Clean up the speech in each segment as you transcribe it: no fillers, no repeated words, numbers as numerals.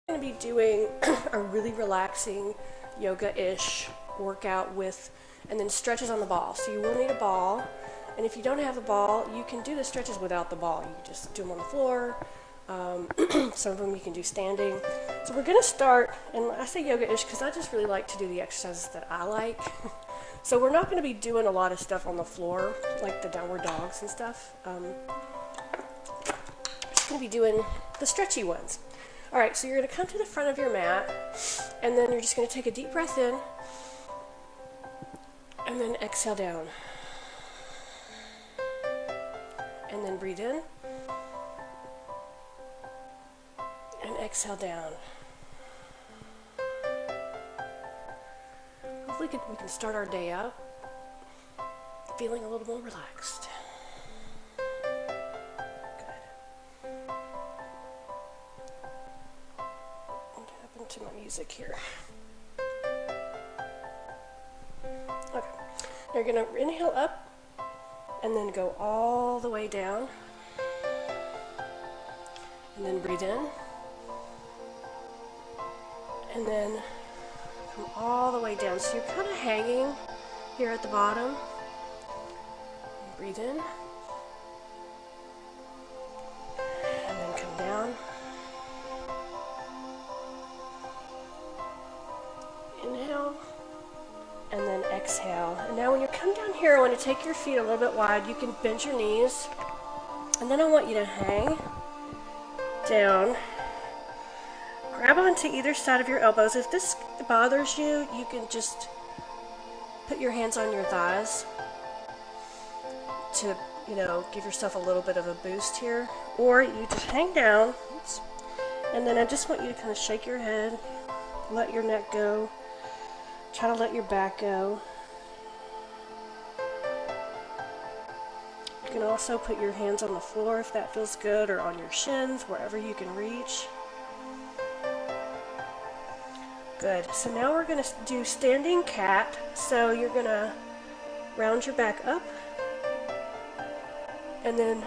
Going to be doing a really relaxing yoga-ish workout with, and then stretches on the ball. So you will need a ball, and if you don't have a ball, you can do the stretches without the ball. You can just do them on the floor. Some of them you can do standing. So we're going to start, and I say yoga-ish because I just really like to do the exercises that I like. So we're not going to be doing a lot of stuff on the floor, like the downward dogs and stuff. We're just going to be doing the stretchy ones. All right, so you're going to come to the front of your mat, and then you're just going to take a deep breath in, and then exhale down. And then breathe in, and exhale down. Hopefully we can start our day out feeling a little more relaxed. To my music here. Okay, now you're going to inhale up and then go all the way down, and then breathe in, and then come all the way down. So you're kind of hanging here at the bottom. Breathe in, and then come down. Inhale, and then exhale. And now when you come down here, I want to take your feet a little bit wide. You can bend your knees, and then I want you to hang down. Grab onto either side of your elbows. If this bothers you, you can just put your hands on your thighs to, give yourself a little bit of a boost here. Or you just hang down. Oops. And then I just want you to kind of shake your head, let your neck go. Try to let your back go. You can also put your hands on the floor if that feels good, or on your shins, wherever you can reach. Good. So now we're going to do standing cat. So you're going to round your back up, and then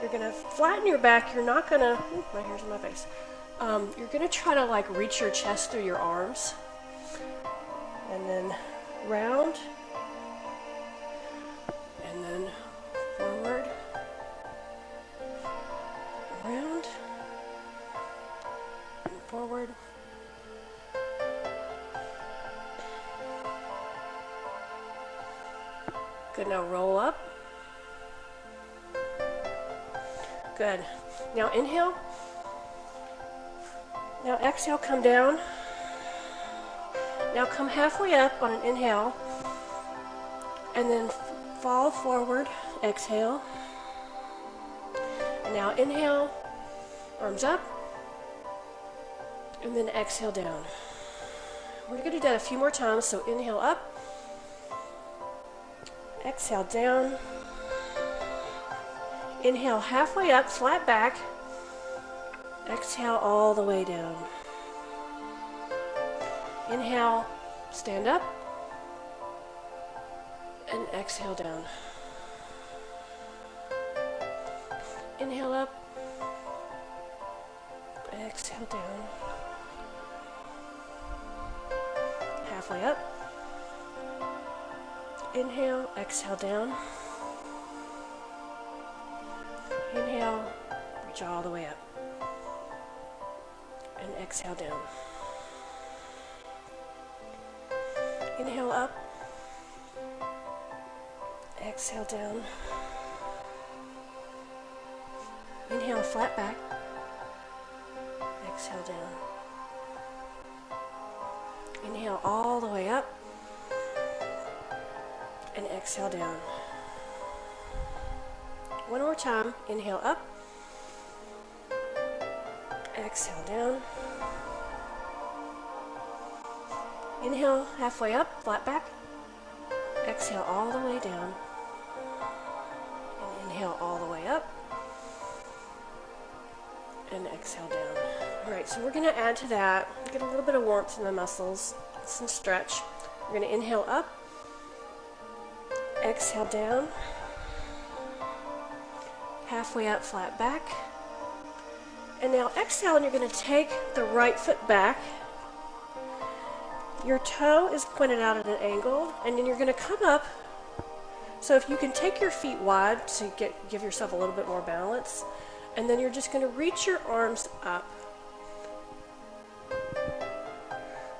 you're going to flatten your back. You're not going to, my hair's on my face. You're going to try to reach your chest through your arms. And then round, and then forward, round, and forward. Good, now roll up. Good. Now inhale. Now exhale, come down. Now come halfway up on an inhale, and then fall forward, exhale. And now inhale, arms up, and then exhale down. We're going to do that a few more times, so inhale up, exhale down, inhale halfway up, flat back, exhale all the way down. Inhale, stand up, and exhale down. Inhale up, exhale down. Halfway up. Inhale, exhale down. Inhale, reach all the way up. And exhale down. Inhale up, exhale down. Inhale, flat back, exhale down. Inhale all the way up, and exhale down. One more time, inhale up, exhale down. Inhale halfway up, flat back. Exhale all the way down. And inhale all the way up. And exhale down. Alright, so we're going to add to that, get a little bit of warmth in the muscles, some stretch. We're going to inhale up. Exhale down. Halfway up, flat back. And now exhale, and you're going to take the right foot back. Your toe is pointed out at an angle, and then you're going to come up. So if you can take your feet wide to give yourself a little bit more balance, and then you're just going to reach your arms up.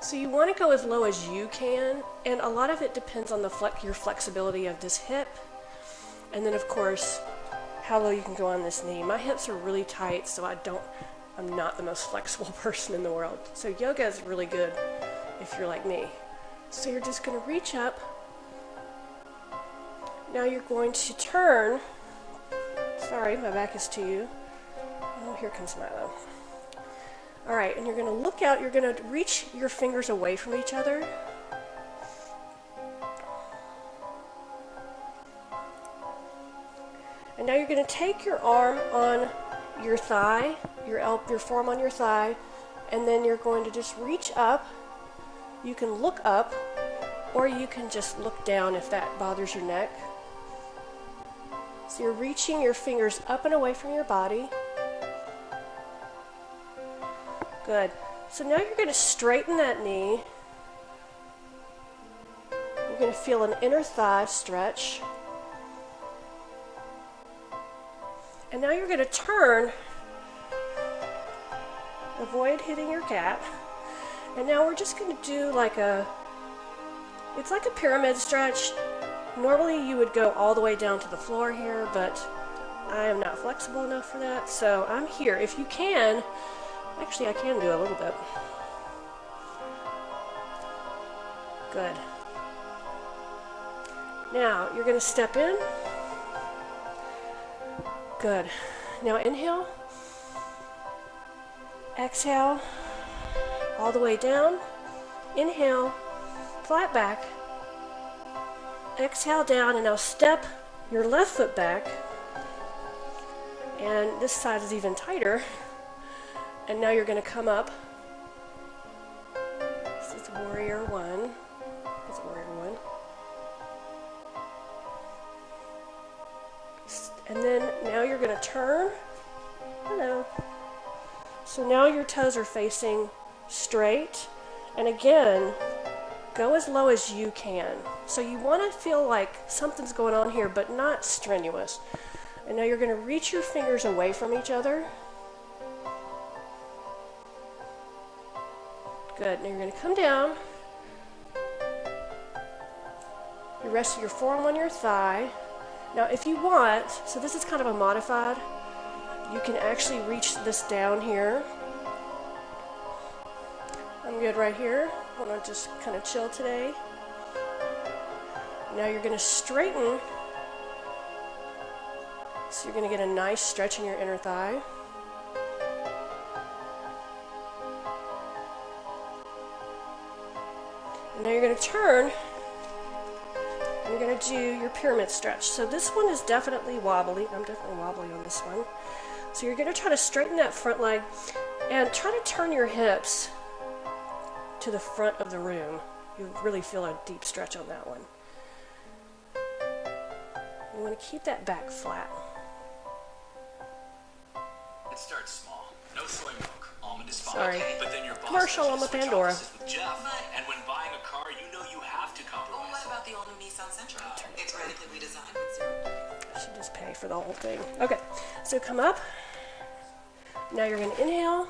So you want to go as low as you can, and a lot of it depends on your flexibility of this hip, and then of course how low you can go on this knee. My hips are really tight, so I'm not the most flexible person in the world. So yoga is really good if you're like me. So you're just going to reach up. Now you're going to turn. Sorry, my back is to you. Oh, here comes Milo. All right, and you're going to look out. You're going to reach your fingers away from each other. And now you're going to take your arm on your thigh, your forearm on your thigh, and then you're going to just reach up. You can look up, or you can just look down if that bothers your neck. So you're reaching your fingers up and away from your body. Good. So now you're going to straighten that knee. You're going to feel an inner thigh stretch. And now you're going to turn, avoid hitting your cat. And now we're just going to do it's like a pyramid stretch. Normally you would go all the way down to the floor here, but I am not flexible enough for that. So I'm here. If you can, actually I can do a little bit. Good. Now you're going to step in. Good. Now inhale. Exhale. All the way down. Inhale. Flat back. Exhale down, and now step your left foot back. And this side is even tighter. And now you're going to come up. This is warrior one. It's warrior one. And then now you're going to turn. Hello. So now your toes are facing straight. And again, go as low as you can. So you want to feel like something's going on here, but not strenuous. And now you're going to reach your fingers away from each other. Good. Now you're going to come down. You rest your forearm on your thigh. Now if you want, so this is kind of a modified, you can actually reach this down here. I'm good right here. I want to just kind of chill today. Now you're going to straighten. So you're going to get a nice stretch in your inner thigh. And now you're going to turn. And you're going to do your pyramid stretch. So this one is definitely wobbly. I'm definitely wobbly on this one. So you're going to try to straighten that front leg and try to turn your hips to the front of the room. You'll really feel a deep stretch on that one. You want to keep that back flat. It starts small. No soy milk. Almond is fine. Sorry. But then your boss Commercial on the Pandora. with Jeff. And when buying a car, you know you have to compromise. Well, what about the all-new Nissan Sentra? It's radically redesigned. I should just pay for the whole thing. Okay, so come up. Now you're going to inhale,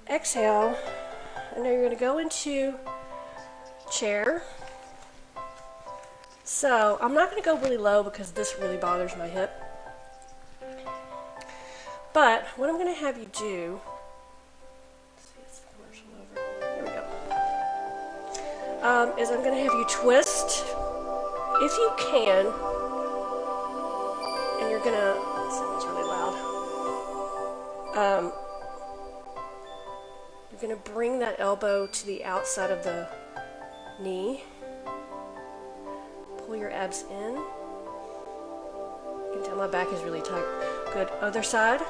exhale, and now you're going to go into chair. So I'm not going to go really low because this really bothers my hip. But what I'm going to have you do, let's see, it's the commercial over. Here we go. Is I'm going to have you twist, if you can, and you're going to, sounds really loud. You're going to bring that elbow to the outside of the knee. Pull your abs in. You can tell my back is really tight. Good. Other side.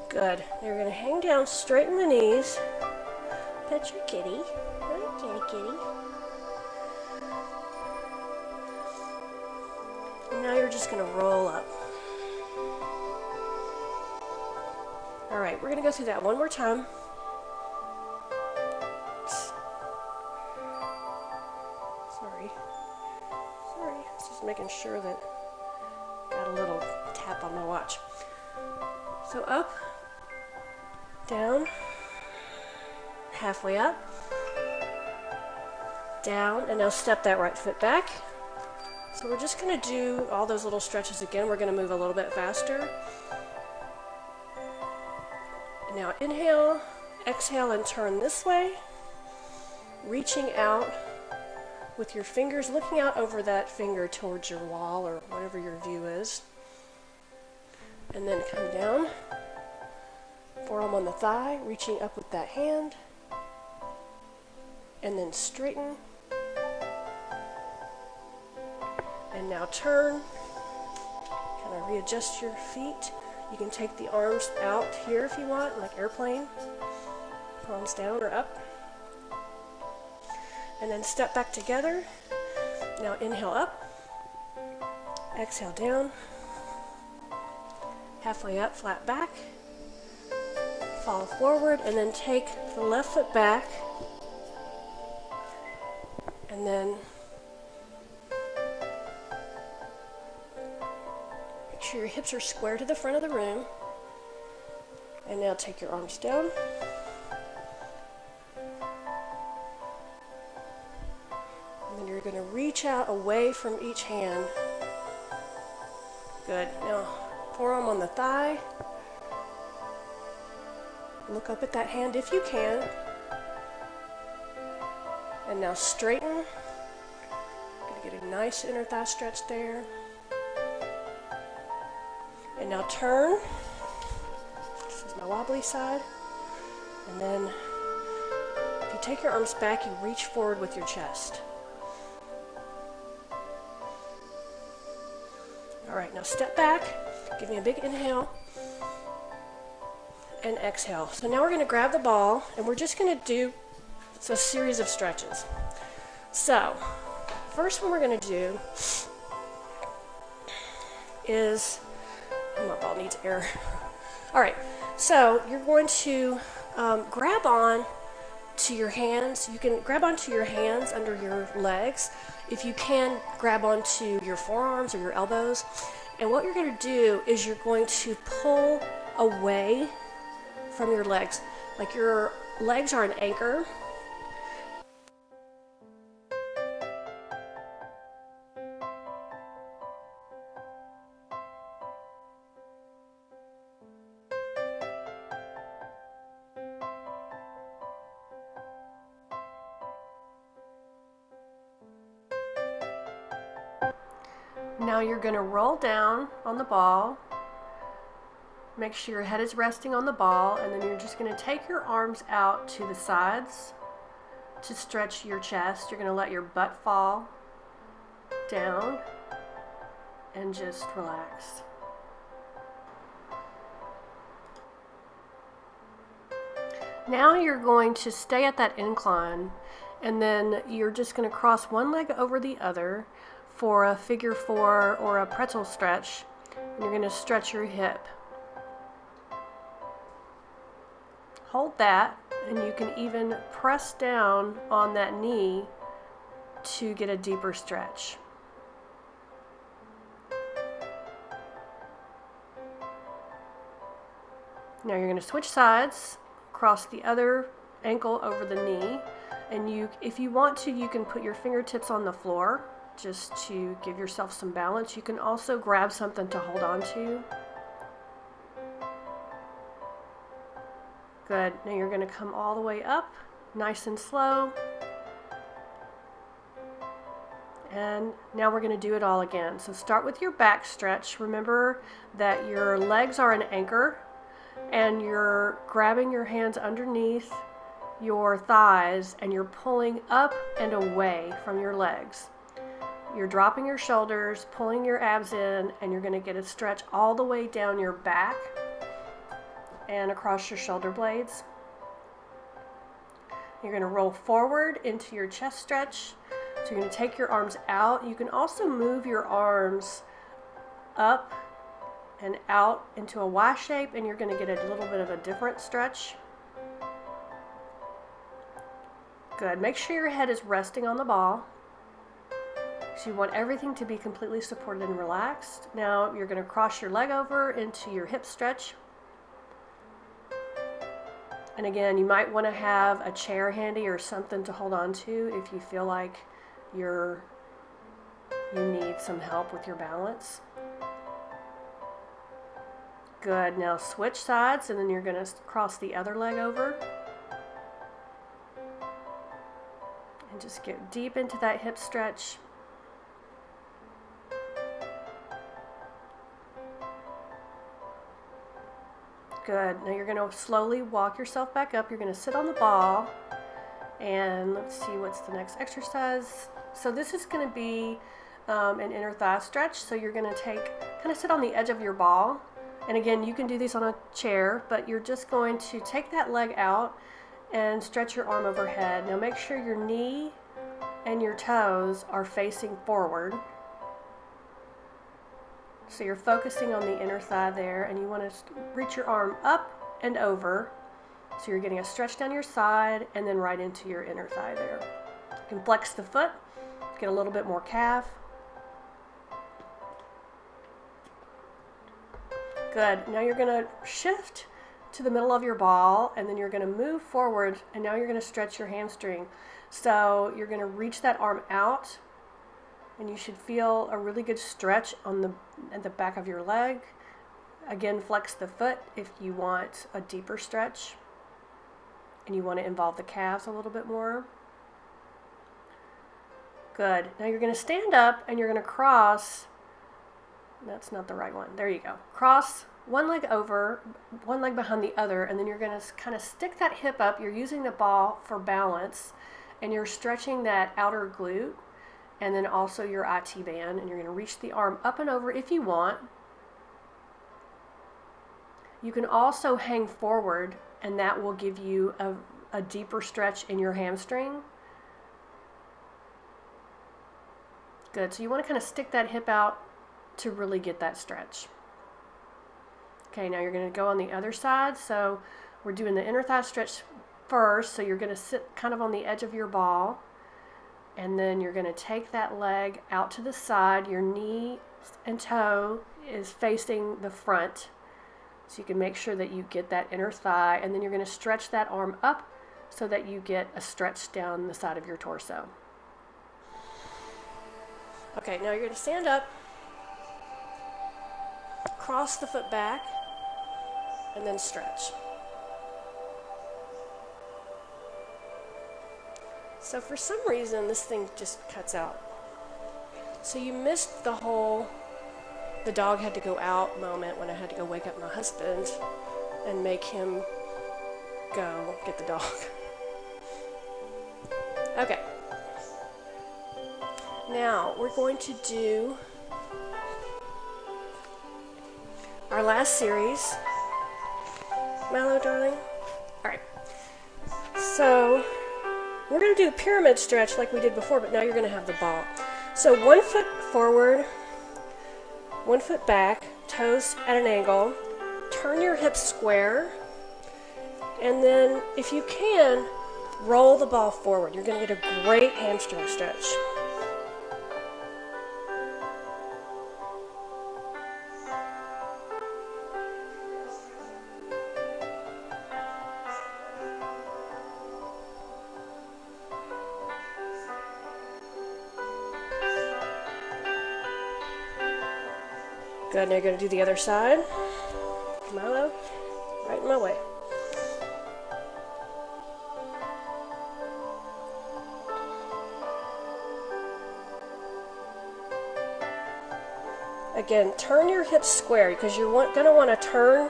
Good. Now you're going to hang down, straighten the knees. pet your kitty. Hi, kitty kitty. And now you're just going to roll up. Alright, we're going to go through that one more time. Sorry. Just making sure that got a little tap on my watch. So up, down, halfway up, down, and now step that right foot back. So we're just going to do all those little stretches again. We're going to move a little bit faster. Now inhale, exhale, and turn this way, reaching out with your fingers, looking out over that finger towards your wall or whatever your view is. And then come down, forearm on the thigh, reaching up with that hand, and then straighten. And now turn, kind of readjust your feet. You can take the arms out here if you want, like airplane, palms down or up. And then step back together. Now inhale up, exhale down, halfway up, flat back, fall forward, and then take the left foot back, and then make sure your hips are square to the front of the room. And now take your arms down. And then you're going to reach out away from each hand. Good. Now, forearm on the thigh. Look up at that hand if you can. And now straighten. Going to get a nice inner thigh stretch there. And now turn. This is my wobbly side. And then if you take your arms back, you reach forward with your chest. All right, now step back. Give me a big inhale. And exhale. So now we're going to grab the ball and we're just going to do a series of stretches. So, first one we're going to do is, oh, my ball needs air. All right, so you're going to grab on to your hands. You can grab onto your hands under your legs. If you can, grab onto your forearms or your elbows. And what you're going to do is you're going to pull away from your legs. Like your legs are an anchor. Now you're going to roll down on the ball. Make sure your head is resting on the ball, and then you're just going to take your arms out to the sides to stretch your chest. You're going to let your butt fall down and just relax. Now you're going to stay at that incline, and then you're just going to cross one leg over the other for a figure four or a pretzel stretch, and you're going to stretch your hip. Hold that, and you can even press down on that knee to get a deeper stretch. Now you're going to switch sides, cross the other ankle over the knee, and if you want to, you can put your fingertips on the floor just to give yourself some balance. You can also grab something to hold on to. Good. Now you're going to come all the way up, nice and slow. And now we're going to do it all again. So start with your back stretch. Remember that your legs are an anchor, and you're grabbing your hands underneath your thighs, and you're pulling up and away from your legs. You're dropping your shoulders, pulling your abs in, and you're going to get a stretch all the way down your back and across your shoulder blades. You're going to roll forward into your chest stretch. So you're going to take your arms out. You can also move your arms up and out into a Y shape, and you're going to get a little bit of a different stretch. Good. Make sure your head is resting on the ball. So you want everything to be completely supported and relaxed. Now you're going to cross your leg over into your hip stretch. And again, you might want to have a chair handy or something to hold on to if you feel like you need some help with your balance. Good. Now switch sides, and then you're going to cross the other leg over. And just get deep into that hip stretch. Good. Now you're going to slowly walk yourself back up. You're going to sit on the ball. And let's see, what's the next exercise? So this is going to be an inner thigh stretch. So you're going to kind of sit on the edge of your ball. And again, you can do these on a chair, but you're just going to take that leg out and stretch your arm overhead. Now make sure your knee and your toes are facing forward. So you're focusing on the inner thigh there, and you want to reach your arm up and over. So you're getting a stretch down your side and then right into your inner thigh there. You can flex the foot, get a little bit more calf. Good. Now you're going to shift to the middle of your ball, and then you're going to move forward, and now you're going to stretch your hamstring. So you're going to reach that arm out, and you should feel a really good stretch at the back of your leg. Again, flex the foot if you want a deeper stretch and you want to involve the calves a little bit more. Good. Now you're going to stand up and you're going to cross. That's not the right one. There you go. Cross one leg over, one leg behind the other, and then you're going to kind of stick that hip up. You're using the ball for balance, and you're stretching that outer glute and then also your IT band, and you're going to reach the arm up and over if you want. You can also hang forward, and that will give you a deeper stretch in your hamstring. Good. So you want to kind of stick that hip out to really get that stretch. Okay, now you're going to go on the other side. So we're doing the inner thigh stretch first. So you're going to sit kind of on the edge of your ball, and then you're going to take that leg out to the side. Your knee and toe is facing the front, so you can make sure that you get that inner thigh, and then you're going to stretch that arm up so that you get a stretch down the side of your torso. Okay, now you're going to stand up, cross the foot back, and then stretch. So for some reason, this thing just cuts out. So you missed the whole "the dog had to go out" moment when I had to go wake up my husband and make him go get the dog. Okay. Now we're going to do our last series. Milo, darling? Alright. So we're going to do the pyramid stretch like we did before, but now you're going to have the ball. So 1 foot forward, 1 foot back, toes at an angle. Turn your hips square, and then if you can, roll the ball forward. You're going to get a great hamstring stretch. Good, now you're going to do the other side. Milo, right in my way. Again, turn your hips square because you're going to want to turn.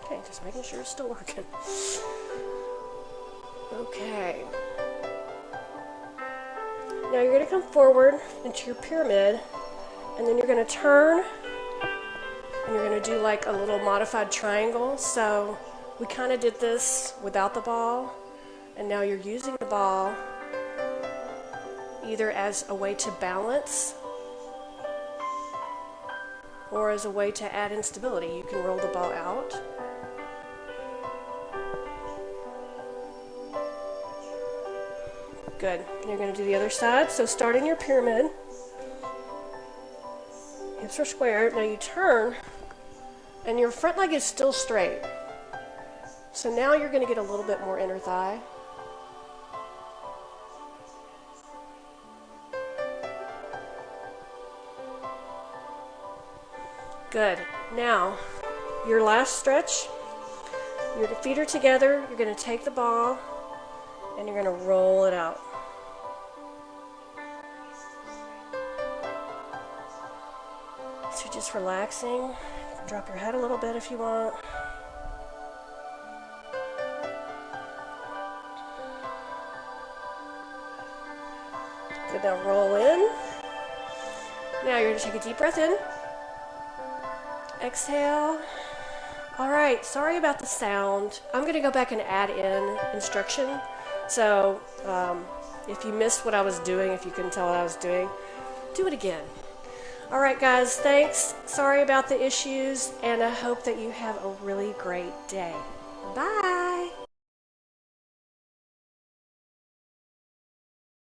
Okay, just making sure it's still working. Okay. Now you're going to come forward into your pyramid, and then you're going to turn and you're going to do like a little modified triangle. So we kind of did this without the ball, and now you're using the ball either as a way to balance or as a way to add instability. You can roll the ball out. Good. And you're going to do the other side. So start in your pyramid. Hips are square. Now you turn, and your front leg is still straight. So now you're going to get a little bit more inner thigh. Good. Now, your last stretch, your feet are together, you're going to take the ball, and you're going to roll it out. So just relaxing. Drop your head a little bit if you want. Good, now roll in. Now you're going to take a deep breath in. Exhale. All right, sorry about the sound. I'm going to go back and add in instruction. So if you missed what I was doing, if you couldn't tell what I was doing, do it again. All right, guys, thanks. Sorry about the issues, and I hope that you have a really great day. Bye.